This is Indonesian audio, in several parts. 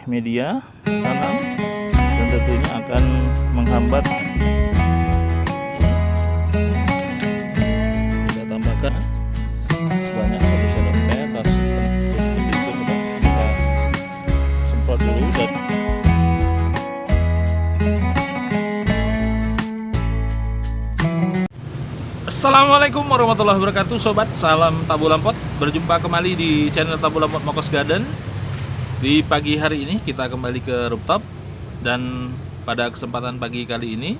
media tanam dan tentunya akan menghambat. Kita tambahkan sebanyak 1 sendok teh atas seperti itu, kita semprot dulu. Dan Assalamualaikum warahmatullahi wabarakatuh, sobat. Salam Tabu Lampot. Berjumpa kembali di channel Tabu Lampot Mokos Garden. Di pagi hari ini kita kembali ke rooftop, dan pada kesempatan pagi kali ini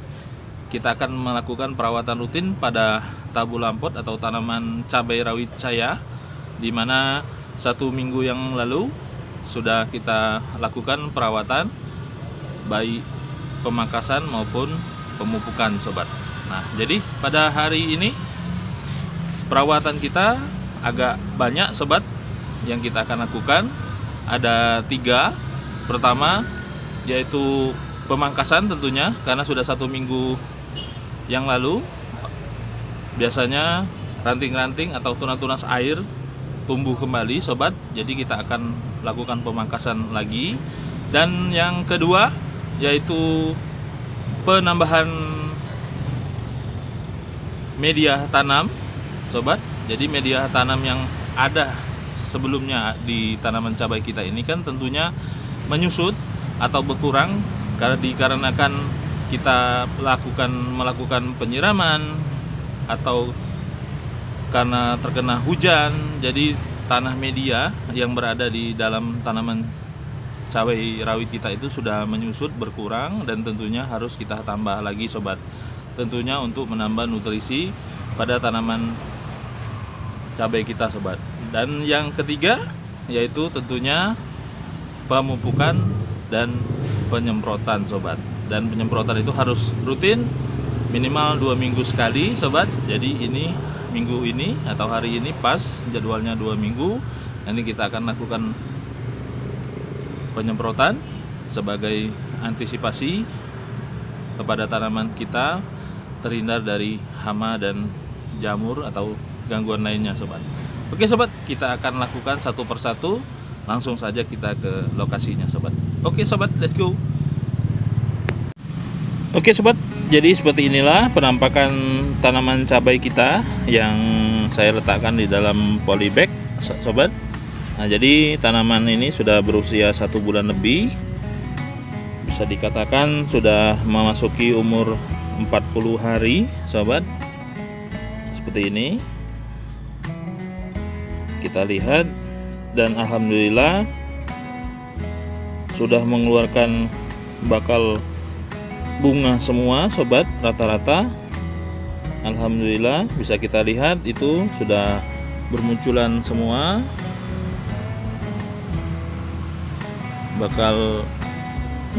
kita akan melakukan perawatan rutin pada tabu lampot atau tanaman cabai rawit saya, dimana 1 minggu yang lalu sudah kita lakukan perawatan baik pemangkasan maupun pemupukan, sobat. Nah, jadi pada hari ini perawatan kita agak banyak, sobat, yang kita akan lakukan. Ada 3. Pertama yaitu pemangkasan tentunya, karena sudah 1 minggu yang lalu biasanya ranting-ranting atau tunas-tunas air tumbuh kembali, sobat. Jadi kita akan lakukan pemangkasan lagi. Dan yang kedua yaitu penambahan media tanam, sobat. Jadi media tanam yang ada sebelumnya di tanaman cabai kita ini kan tentunya menyusut atau berkurang karena dikarenakan kita melakukan penyiraman atau karena terkena hujan. Jadi tanah media yang berada di dalam tanaman cabai rawit kita itu sudah menyusut, berkurang, dan tentunya harus kita tambah lagi, sobat. Tentunya untuk menambah nutrisi pada tanaman cabai kita, sobat. Dan yang ketiga yaitu tentunya pemupukan dan penyemprotan, sobat. Dan penyemprotan itu harus rutin, minimal 2 minggu sekali, sobat. Jadi ini minggu ini atau hari ini pas jadwalnya 2 minggu. Nanti kita akan lakukan penyemprotan sebagai antisipasi kepada tanaman kita terhindar dari hama dan jamur atau gangguan lainnya, sobat. Oke, sobat, kita akan lakukan satu persatu. Langsung saja kita ke lokasinya, sobat. Oke, sobat, let's go. Oke, sobat, jadi seperti inilah penampakan tanaman cabai kita yang saya letakkan di dalam polybag, sobat. Nah, jadi tanaman ini sudah berusia 1 bulan lebih. Bisa dikatakan sudah memasuki umur 40 hari, sobat. Seperti ini kita lihat, dan alhamdulillah sudah mengeluarkan bakal bunga semua, sobat, rata-rata. Alhamdulillah bisa kita lihat itu sudah bermunculan semua bakal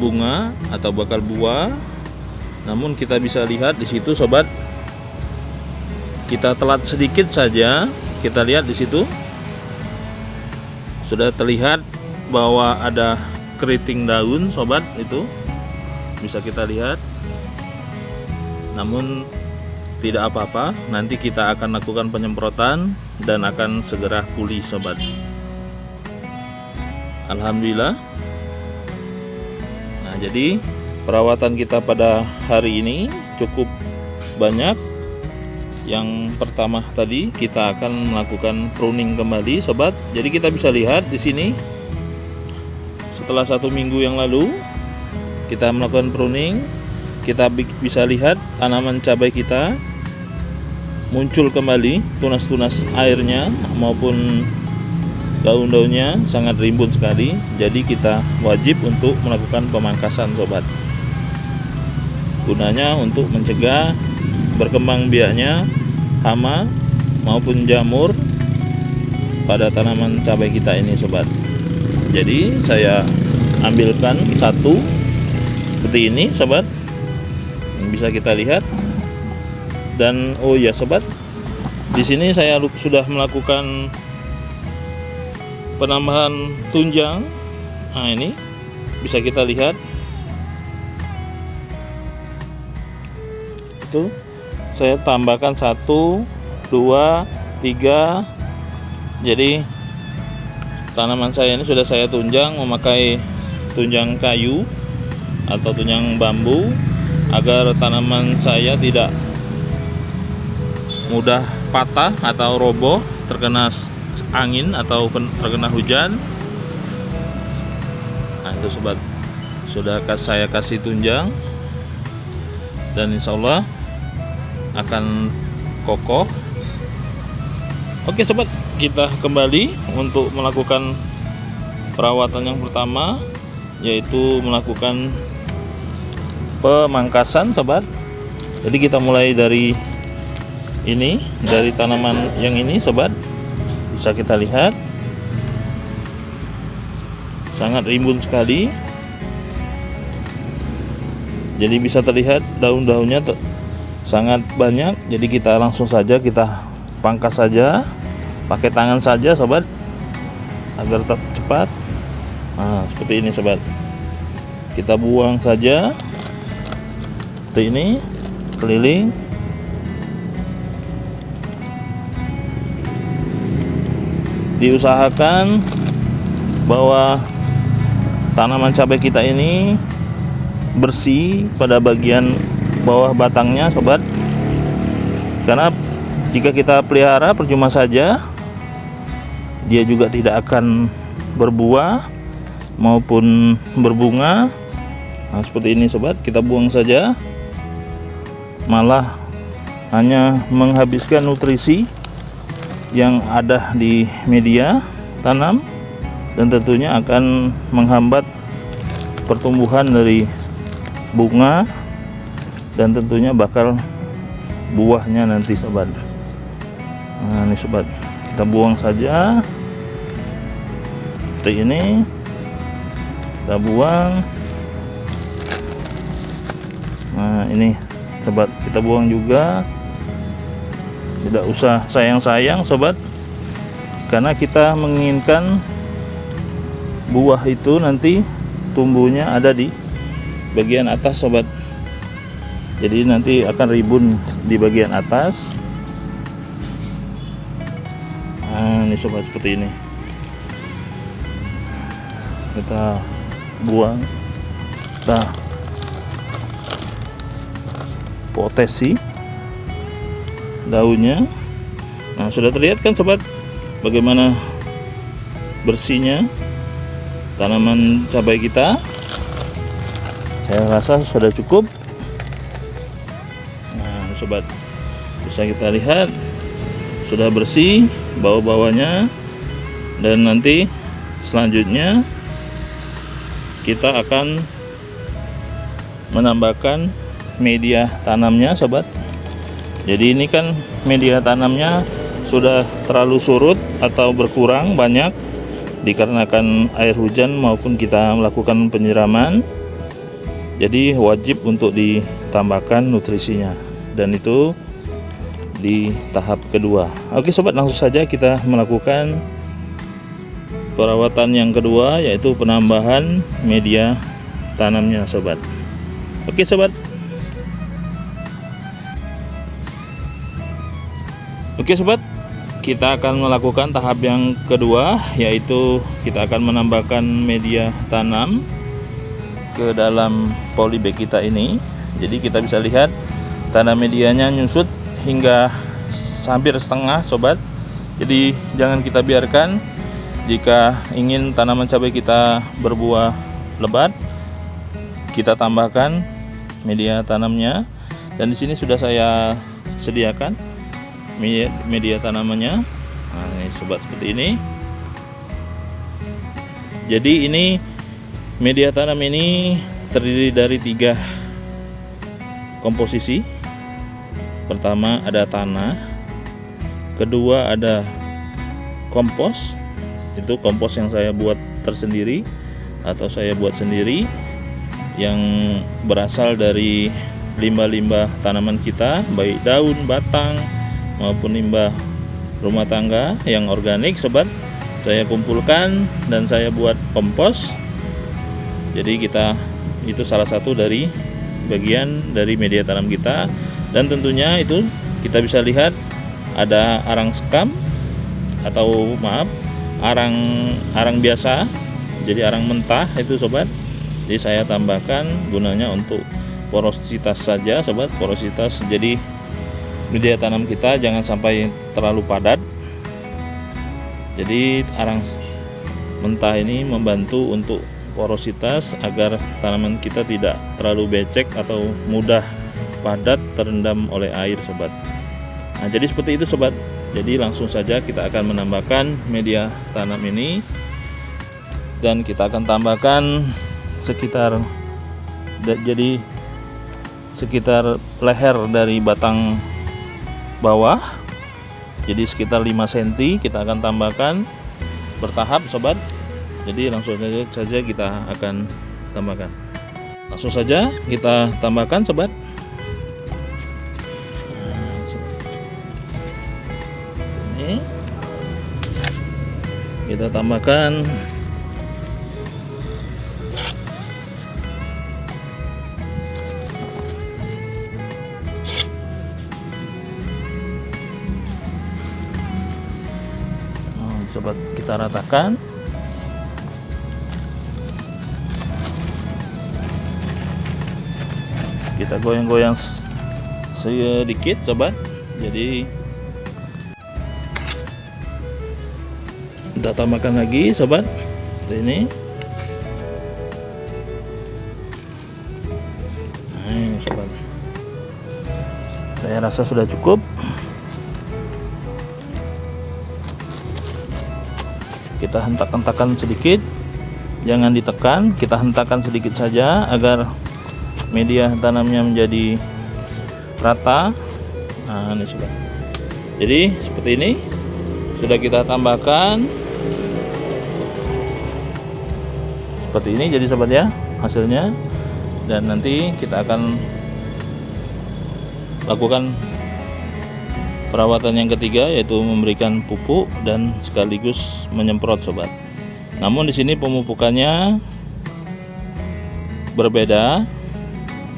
bunga atau bakal buah. Namun kita bisa lihat di situ, sobat, kita telat sedikit saja. Kita lihat di situ sudah terlihat bahwa ada keriting daun, sobat, itu bisa kita lihat. Namun tidak apa-apa, nanti kita akan lakukan penyemprotan dan akan segera pulih, sobat. Alhamdulillah. Nah, jadi perawatan kita pada hari ini cukup banyak. Yang pertama tadi kita akan melakukan pruning kembali, sobat. Jadi kita bisa lihat di sini setelah 1 minggu yang lalu kita melakukan pruning, kita bisa lihat tanaman cabai kita muncul kembali tunas-tunas airnya maupun daun-daunnya sangat rimbun sekali. Jadi kita wajib untuk melakukan pemangkasan, sobat. Gunanya untuk mencegah berkembang biaknya hama maupun jamur pada tanaman cabai kita ini, sobat. Jadi saya ambilkan satu seperti ini, sobat, yang bisa kita lihat. Dan oh ya, sobat, di sini saya sudah melakukan penambahan tunjang. Nah, ini bisa kita lihat itu saya tambahkan 1, 2, 3. Jadi tanaman saya ini sudah saya tunjang memakai tunjang kayu atau tunjang bambu agar tanaman saya tidak mudah patah atau roboh terkena angin atau terkena hujan. Nah itu sobat, sudah saya kasih tunjang dan insya Allah akan kokoh. Oke sobat, kita kembali untuk melakukan perawatan yang pertama, yaitu melakukan pemangkasan sobat. Jadi kita mulai dari ini, dari tanaman yang ini sobat, bisa kita lihat sangat rimbun sekali. Jadi bisa terlihat daun-daunnya sangat banyak. Jadi kita langsung saja kita pangkas saja, pakai tangan saja sobat, agar tetap cepat. Nah seperti ini sobat, kita buang saja seperti ini, keliling. Diusahakan bahwa tanaman cabai kita ini bersih pada bagian bawah batangnya sobat, karena jika kita pelihara percuma saja, dia juga tidak akan berbuah maupun berbunga. Nah seperti ini sobat, kita buang saja, malah hanya menghabiskan nutrisi yang ada di media tanam dan tentunya akan menghambat pertumbuhan dari bunga dan tentunya bakal buahnya nanti sobat. Nah ini sobat, kita buang saja seperti ini, kita buang. Nah ini sobat, kita buang juga, tidak usah sayang-sayang sobat, karena kita menginginkan buah itu nanti tumbuhnya ada di bagian atas sobat. Jadi nanti akan ribun di bagian atas. Nah ini sobat, seperti ini kita buang, kita potesi daunnya. Nah sudah terlihat kan sobat bagaimana bersihnya tanaman cabai kita. Saya rasa sudah cukup. Nah sobat, bisa kita lihat sudah bersih bawah-bawahnya, dan nanti selanjutnya kita akan menambahkan media tanamnya sobat. Jadi ini kan media tanamnya sudah terlalu surut atau berkurang banyak dikarenakan air hujan maupun kita melakukan penyiraman. Jadi wajib untuk ditambahkan nutrisinya, dan itu di tahap kedua. Oke sobat, langsung saja kita melakukan perawatan yang kedua, yaitu penambahan media tanamnya sobat. Oke sobat. Oke sobat, kita akan melakukan tahap yang kedua, yaitu kita akan menambahkan media tanam ke dalam polybag kita ini. Jadi kita bisa lihat tanam medianya nyusut hingga hampir setengah sobat. Jadi jangan kita biarkan. Jika ingin tanaman cabai kita berbuah lebat, kita tambahkan media tanamnya, dan di sini sudah saya sediakan media tanamannya. Nah ini sobat, seperti ini. Jadi ini media tanam ini terdiri dari 3 komposisi. Pertama ada tanah, kedua ada kompos, itu kompos yang saya buat tersendiri atau saya buat sendiri, yang berasal dari limbah-limbah tanaman kita, baik daun, batang maupun limbah rumah tangga yang organik sobat. Saya kumpulkan dan saya buat kompos. Jadi itu salah satu dari bagian dari media tanam kita. Dan tentunya itu kita bisa lihat ada arang sekam atau arang biasa, jadi arang mentah itu sobat. Jadi saya tambahkan gunanya untuk porositas saja sobat, porositas. Jadi media tanam kita jangan sampai terlalu padat. Jadi arang mentah ini membantu untuk porositas agar tanaman kita tidak terlalu becek atau mudah padat terendam oleh air sobat. Nah, jadi seperti itu sobat. Jadi langsung saja kita akan menambahkan media tanam ini, dan kita akan tambahkan sekitar leher dari batang bawah. Jadi sekitar 5 cm kita akan tambahkan bertahap sobat. Jadi langsung saja kita akan tambahkan. Langsung saja kita tambahkan sobat. Ini kita tambahkan sobat, kita ratakan. Kita goyang-goyang sedikit sobat. Jadi kita tambahkan lagi sobat, seperti ini. Nah, ini sobat, saya rasa sudah cukup. Kita hentak-hentakan sedikit, jangan ditekan, kita hentakan sedikit saja agar media tanamnya menjadi rata. Nah, ini sudah. Jadi seperti ini sudah kita tambahkan seperti ini. Jadi sobat ya, hasilnya. Dan nanti kita akan lakukan perawatan yang ketiga, yaitu memberikan pupuk dan sekaligus menyemprot sobat. Namun di sini pemupukannya berbeda.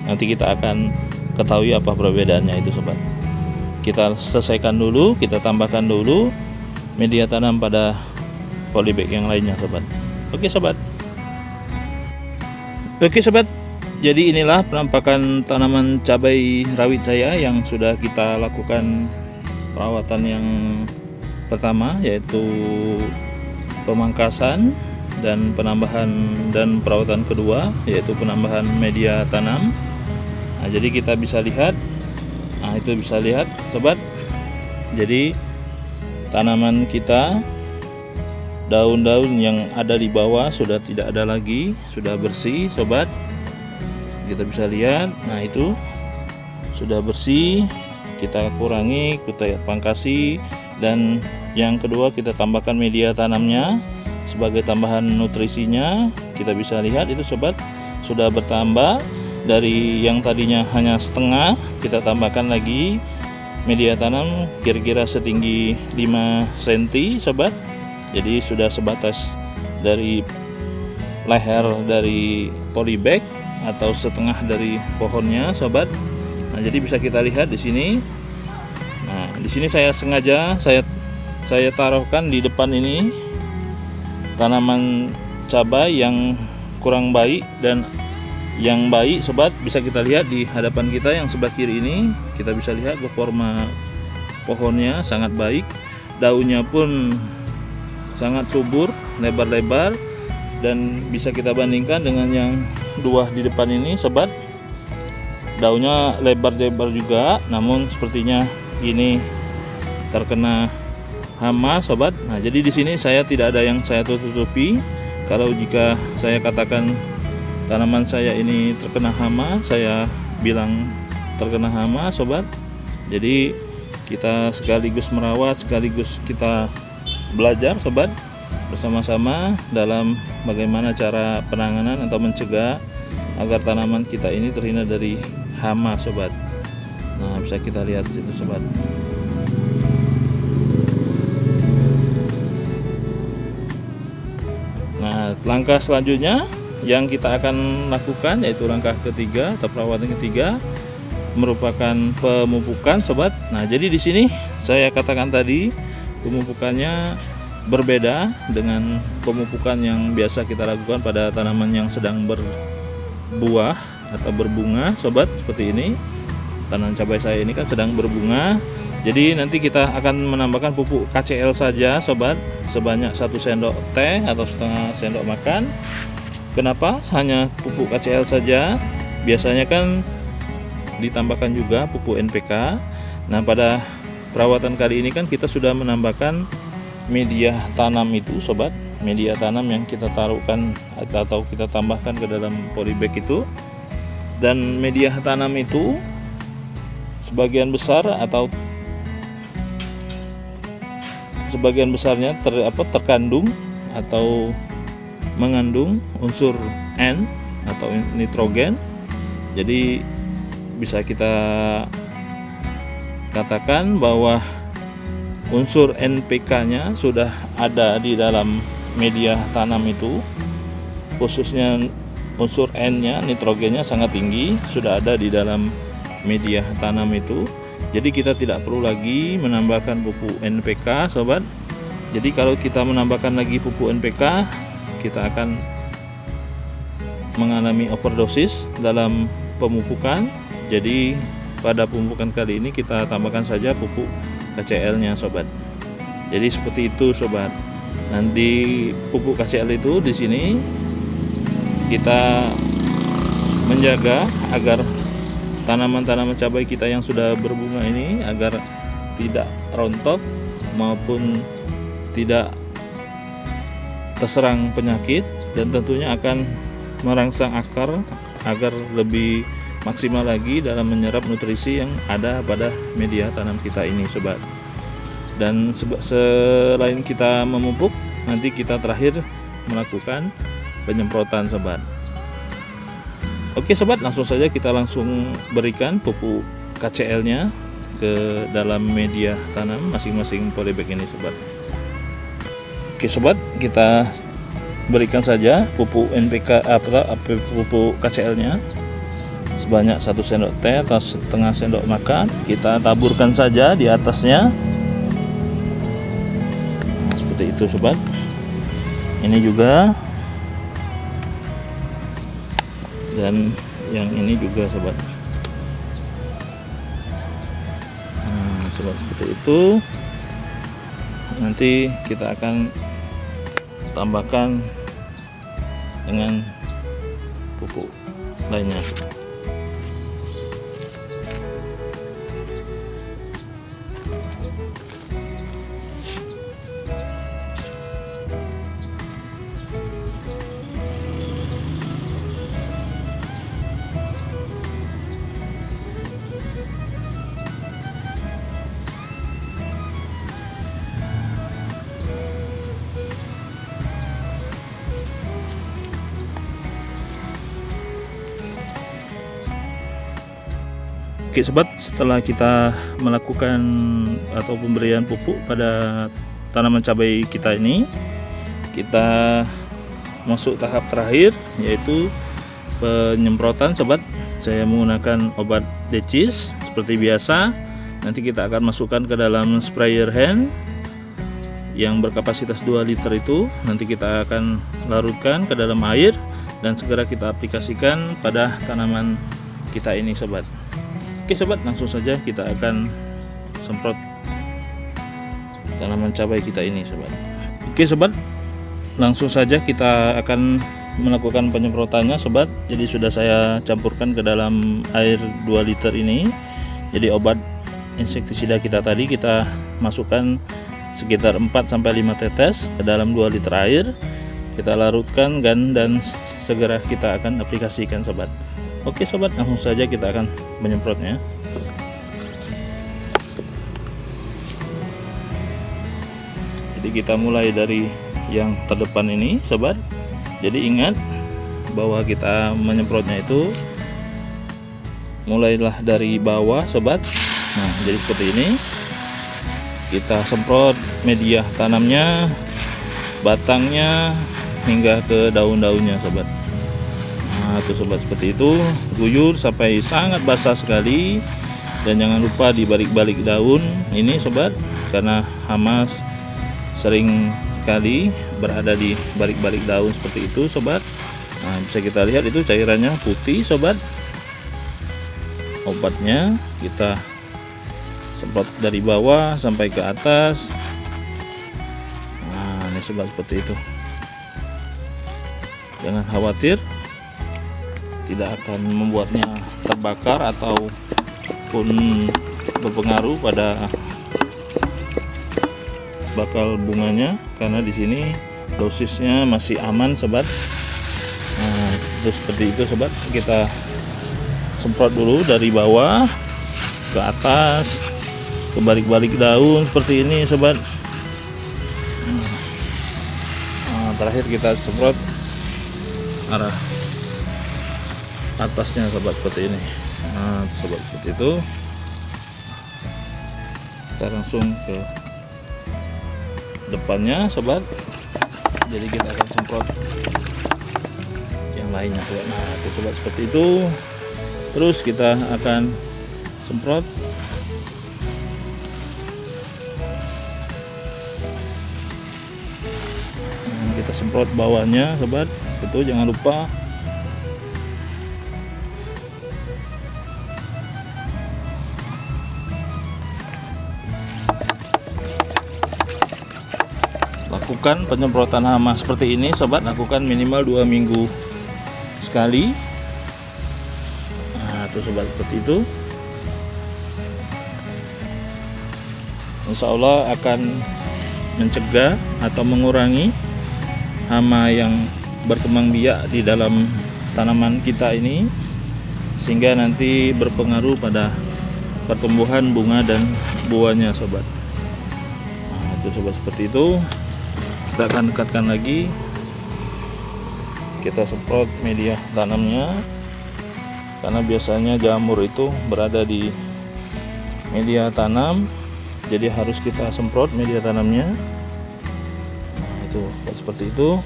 Nanti kita akan ketahui apa perbedaannya itu sobat. Kita selesaikan dulu, kita tambahkan dulu media tanam pada polybag yang lainnya sobat. Oke sobat. Oke sobat. Jadi inilah penampakan tanaman cabai rawit saya yang sudah kita lakukan perawatan yang pertama, yaitu pemangkasan dan penambahan, dan perawatan kedua yaitu penambahan media tanam. Nah, jadi kita bisa lihat, nah itu bisa lihat sobat. Jadi tanaman kita, daun-daun yang ada di bawah sudah tidak ada lagi, sudah bersih sobat. Kita bisa lihat, nah itu sudah bersih. Kita kurangi, kita pangkasi, dan yang kedua kita tambahkan media tanamnya sebagai tambahan nutrisinya. Kita bisa lihat itu sobat, sudah bertambah dari yang tadinya hanya setengah, kita tambahkan lagi media tanam kira-kira setinggi 5 cm sobat. Jadi sudah sebatas dari leher dari polybag atau setengah dari pohonnya sobat. Nah, jadi bisa kita lihat di sini. Nah, di sini saya sengaja saya taruhkan di depan ini tanaman cabai yang kurang baik dan yang baik sobat. Bisa kita lihat di hadapan kita yang sebelah kiri ini, kita bisa lihat performa pohonnya sangat baik. Daunnya pun sangat subur, lebar-lebar, dan bisa kita bandingkan dengan yang dua di depan ini sobat. Daunnya lebar-lebar juga, namun sepertinya ini terkena hama sobat. Nah, jadi di sini saya tidak ada yang saya tutupi. Kalau jika saya katakan tanaman saya ini terkena hama, saya bilang terkena hama sobat. Jadi kita sekaligus merawat, sekaligus kita belajar sobat bersama-sama dalam bagaimana cara penanganan atau mencegah agar tanaman kita ini terhindar dari hama sobat. Nah, bisa kita lihat situ sobat. Nah, langkah selanjutnya yang kita akan lakukan yaitu langkah ketiga atau perawatan ketiga, merupakan pemupukan sobat. Nah, jadi di sini saya katakan tadi pemupukannya berbeda dengan pemupukan yang biasa kita lakukan pada tanaman yang sedang buah atau berbunga sobat, seperti ini. Tanaman cabai saya ini kan sedang berbunga. Jadi nanti kita akan menambahkan pupuk KCL saja sobat, sebanyak 1 sendok teh atau setengah sendok makan. Kenapa hanya pupuk KCL saja? Biasanya kan ditambahkan juga pupuk NPK. Nah, pada perawatan kali ini kan kita sudah menambahkan media tanam itu sobat, media tanam yang kita taruhkan atau kita tambahkan ke dalam polybag itu. Dan media tanam itu sebagian besar atau sebagian besarnya terkandung atau mengandung unsur N atau nitrogen. Jadi bisa kita katakan bahwa unsur NPK-nya sudah ada di dalam media tanam itu, khususnya unsur N-nya, nitrogennya sangat tinggi, sudah ada di dalam media tanam itu. Jadi kita tidak perlu lagi menambahkan pupuk NPK sobat. Jadi kalau kita menambahkan lagi pupuk NPK, kita akan mengalami overdosis dalam pemupukan. Jadi pada pemupukan kali ini kita tambahkan saja pupuk KCL nya sobat. Jadi seperti itu sobat. Nanti pupuk KCL itu di sini kita menjaga agar tanaman-tanaman cabai kita yang sudah berbunga ini agar tidak rontok maupun tidak terserang penyakit, dan tentunya akan merangsang akar agar lebih maksimal lagi dalam menyerap nutrisi yang ada pada media tanam kita ini sobat. Dan selain kita memupuk, nanti kita terakhir melakukan penyemprotan sobat. Oke sobat, langsung saja kita langsung berikan pupuk KCL nya ke dalam media tanam masing-masing polybag ini sobat. Oke sobat, kita berikan saja pupuk NPK pupuk KCL nya sebanyak 1 sendok teh atau setengah sendok makan. Kita taburkan saja di atasnya. Nah, seperti itu sobat. Ini juga, dan yang ini juga sobat. Nah, sobat, seperti itu. Nanti kita akan tambahkan dengan pupuk lainnya. Oke sobat, setelah kita melakukan atau pemberian pupuk pada tanaman cabai kita ini, kita masuk tahap terakhir, yaitu penyemprotan sobat. Saya menggunakan obat decis seperti biasa. Nanti kita akan masukkan ke dalam sprayer hand yang berkapasitas 2 liter itu. Nanti kita akan larutkan ke dalam air dan segera kita aplikasikan pada tanaman kita ini sobat. Oke sobat, langsung saja kita akan semprot tanaman cabai kita ini sobat. Oke sobat, langsung saja kita akan melakukan penyemprotannya sobat. Jadi sudah saya campurkan ke dalam air 2 liter ini. Jadi obat insektisida kita tadi kita masukkan sekitar 4-5 tetes ke dalam 2 liter air. Kita larutkan dan segera kita akan aplikasikan sobat. Oke sobat, langsung saja kita akan menyemprotnya. Jadi kita mulai dari yang terdepan ini sobat. Jadi ingat bahwa kita menyemprotnya itu mulailah dari bawah sobat. Nah, jadi seperti ini. Kita semprot media tanamnya, batangnya hingga ke daun-daunnya sobat. Nah, tuh sobat, seperti itu, guyur sampai sangat basah sekali. Dan jangan lupa di balik-balik daun ini sobat, karena hama sering sekali berada di balik-balik daun seperti itu sobat. Nah, bisa kita lihat itu cairannya putih sobat. Obatnya kita semprot dari bawah sampai ke atas. Nah, ini sobat, seperti itu. Jangan khawatir, tidak akan membuatnya terbakar ataupun berpengaruh pada bakal bunganya, karena di sini dosisnya masih aman sobat. Nah, itu seperti itu sobat. Kita semprot dulu dari bawah ke atas, ke balik-balik daun seperti ini sobat. Nah, terakhir kita semprot arah atasnya sobat, seperti ini. Nah sobat, seperti itu. Kita langsung ke depannya sobat. Jadi kita akan semprot yang lainnya sobat. Nah itu sobat, seperti itu. Terus kita akan semprot kita semprot bawahnya sobat. Itu jangan lupa. Lakukan penyemprotan hama seperti ini sobat, lakukan minimal 2 minggu sekali. Nah itu sobat, seperti itu. Insya Allah akan mencegah atau mengurangi hama yang berkembang biak di dalam tanaman kita ini, sehingga nanti berpengaruh pada pertumbuhan bunga dan buahnya sobat. Nah itu sobat, seperti itu. Kita akan dekatkan lagi, kita semprot media tanamnya, karena biasanya jamur itu berada di media tanam, jadi harus kita semprot media tanamnya. Nah itu seperti itu.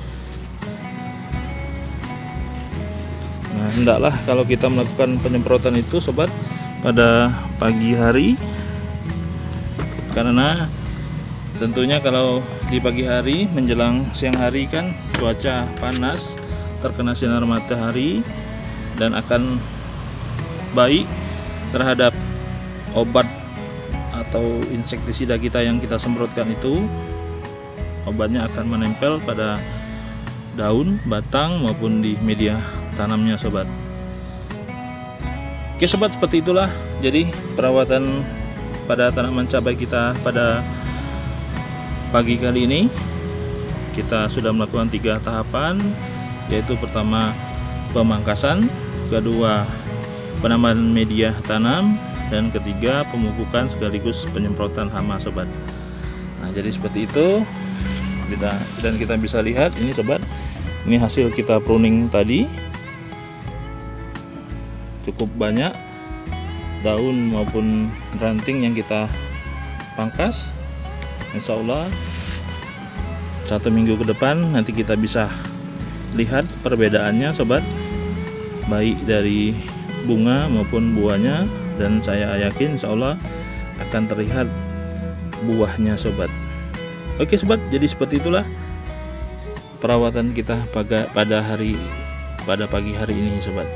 Nah hendaklah kalau kita melakukan penyemprotan itu sobat pada pagi hari, karena tentunya kalau di pagi hari menjelang siang hari kan cuaca panas, terkena sinar matahari, dan akan baik terhadap obat atau insektisida kita yang kita semprotkan itu. Obatnya akan menempel pada daun, batang maupun di media tanamnya sobat. Oke sobat, seperti itulah jadi perawatan pada tanaman cabai kita pada pagi kali ini. Kita sudah melakukan 3 tahapan, yaitu pertama pemangkasan, kedua penambahan media tanam, dan ketiga pemupukan sekaligus penyemprotan hama sobat. Nah jadi seperti itu. Dan kita bisa lihat ini sobat, ini hasil kita pruning tadi, cukup banyak daun maupun ranting yang kita pangkas. Insya Allah 1 minggu ke depan nanti kita bisa lihat perbedaannya sobat, baik dari bunga maupun buahnya, dan saya yakin insya Allah akan terlihat buahnya sobat. Oke sobat, jadi seperti itulah perawatan kita pada pagi hari ini sobat.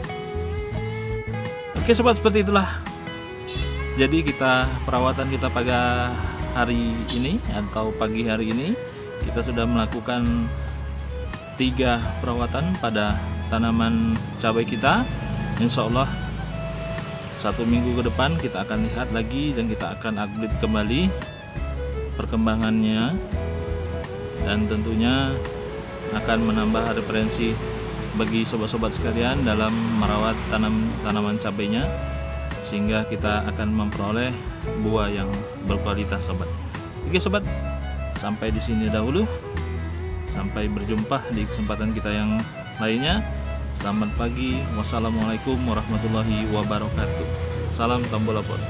Oke sobat, seperti itulah jadi perawatan kita pada hari ini atau pagi hari ini. Kita sudah melakukan 3 perawatan pada tanaman cabai kita. Insya Allah 1 minggu ke depan kita akan lihat lagi dan kita akan update kembali perkembangannya, dan tentunya akan menambah referensi bagi sobat-sobat sekalian dalam merawat tanaman cabainya, sehingga kita akan memperoleh buah yang berkualitas sobat. Oke sobat, sampai di sini dahulu. Sampai berjumpa di kesempatan kita yang lainnya. Selamat pagi. Wassalamualaikum warahmatullahi wabarakatuh. Salam Tambolapot.